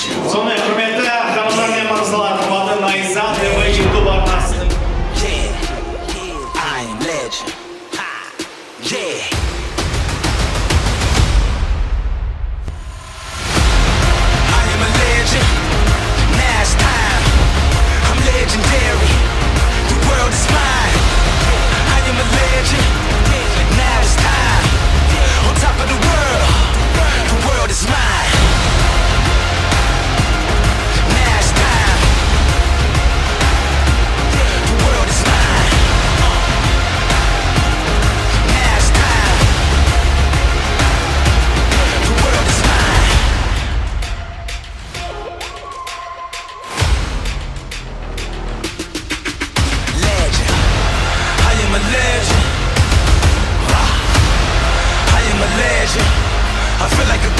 Сонымен құрметті ханымдар мен мырзалар, қымбатты Найза ТВ YouTube арнасының I am legend. Yeah. I am a legend. Now it's time. I'm legendary. The world is mine. I am a legend. Now it's time. On top of the world. The world is mine. Now it's time. The world is mine. Now it's time. The world is mine. Legend. I am a legend. I am a legend. I feel like a